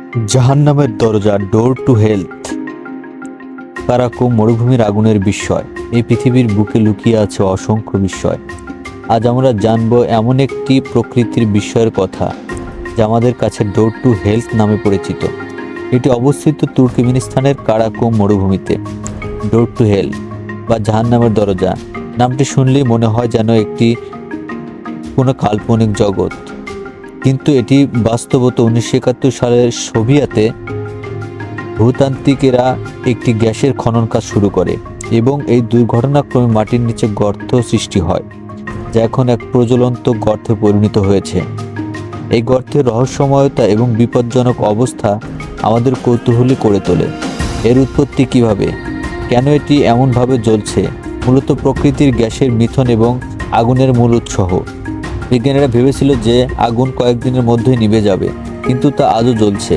জাহান্নামের দরজা, door to health. Karakum মরুভূমির আগুনের বিস্ময়। এই পৃথিবীর বুকে লুকিয়ে আছে অসংখ্য বিস্ময়। আজ আমরা জানব এমন একটি প্রকৃতির বিস্ময়ের কথা যা আমাদের কাছে ডোর টু হেলথ নামে পরিচিত। এটি অবস্থিত তুর্কমেনিস্তানের কারাকুম মরুভূমিতে। ডোর টু হেলথ বা জাহান্নামের দরজা নামটি শুনলেই মনে হয় যেন একটি কোনো কাল্পনিক জগৎ, কিন্তু এটি বাস্তবত 1971 সালের সোভিয়েতে ভূতাত্ত্বিকেরা একটি গ্যাসের খনন কাজ শুরু করে এবং এই দুর্ঘটনাক্রমে মাটির নিচে গর্ত সৃষ্টি হয়, যা এখন এক প্রজ্বলন্ত গর্তে পরিণত হয়েছে। এই গর্তের রহস্যময়তা এবং বিপজ্জনক অবস্থা আমাদের কৌতূহলী করে তোলে। এর উৎপত্তি কিভাবে, কেন এটি এমনভাবে জ্বলছে, মূলত প্রকৃতির গ্যাসের মিথন এবং আগুনের মূল উৎস। বিজ্ঞানীরা ভেবেছিল যে আগুন কয়েকদিনের মধ্যেই নিভে যাবে, কিন্তু তা আজও জ্বলছে।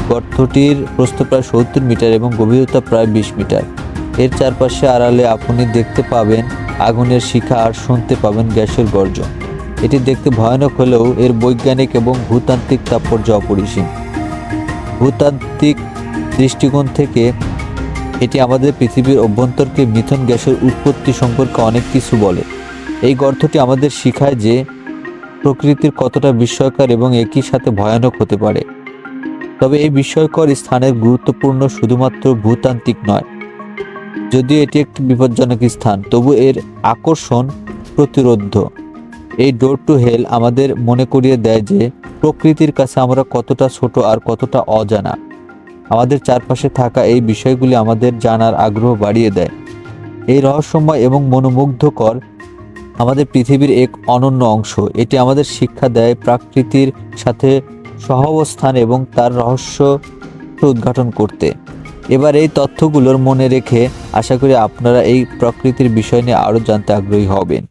গর্তটির প্রস্থ প্রায় 70 মিটার এবং গভীরতা প্রায় 20 মিটার। এর চারপাশে আড়ালে আপনি দেখতে পাবেন আগুনের শিখা আর শুনতে পাবেন গ্যাসের গর্জন। এটি দেখতে ভয়ানক হলেও এর বৈজ্ঞানিক এবং ভূতাত্ত্বিক তাৎপর্য অপরিসীম। ভূতাত্ত্বিক দৃষ্টিকোণ থেকে এটি আমাদের পৃথিবীর অভ্যন্তরকে মিথন গ্যাসের উৎপত্তি সম্পর্কে অনেক কিছু বলে। এই গর্তটি আমাদের শিখায় যে প্রকৃতির কতটা বিস্ময়কর এবং একই সাথে ভয়ানক হতে পারে। তবে এই বিস্ময়কর স্থানের গুরুত্বপূর্ণ শুধুমাত্র ভূতাত্ত্বিক নয়। যদিও এটি একটি বিপজ্জনক স্থান, তবু এর আকর্ষণ প্রতিরোধ্য। এই ডোর টু হেল আমাদের মনে করিয়ে দেয় যে প্রকৃতির কাছে আমরা কতটা ছোট আর কতটা অজানা। আমাদের চারপাশে থাকা এই বিষয়গুলি আমাদের জানার আগ্রহ বাড়িয়ে দেয়। এই রহস্যময় এবং মনোমুগ্ধকর আমাদের পৃথিবীর এক অনন্য অংশ। এটি আমাদের শিক্ষা দেয় প্রকৃতির সাথে সহাবস্থান এবং তার রহস্য উদ্ঘাটন করতে। এবার এই তথ্যগুলোর মনে রেখে আশা করি আপনারা এই প্রকৃতির বিষয় নিয়ে আরও জানতে আগ্রহী হবেন।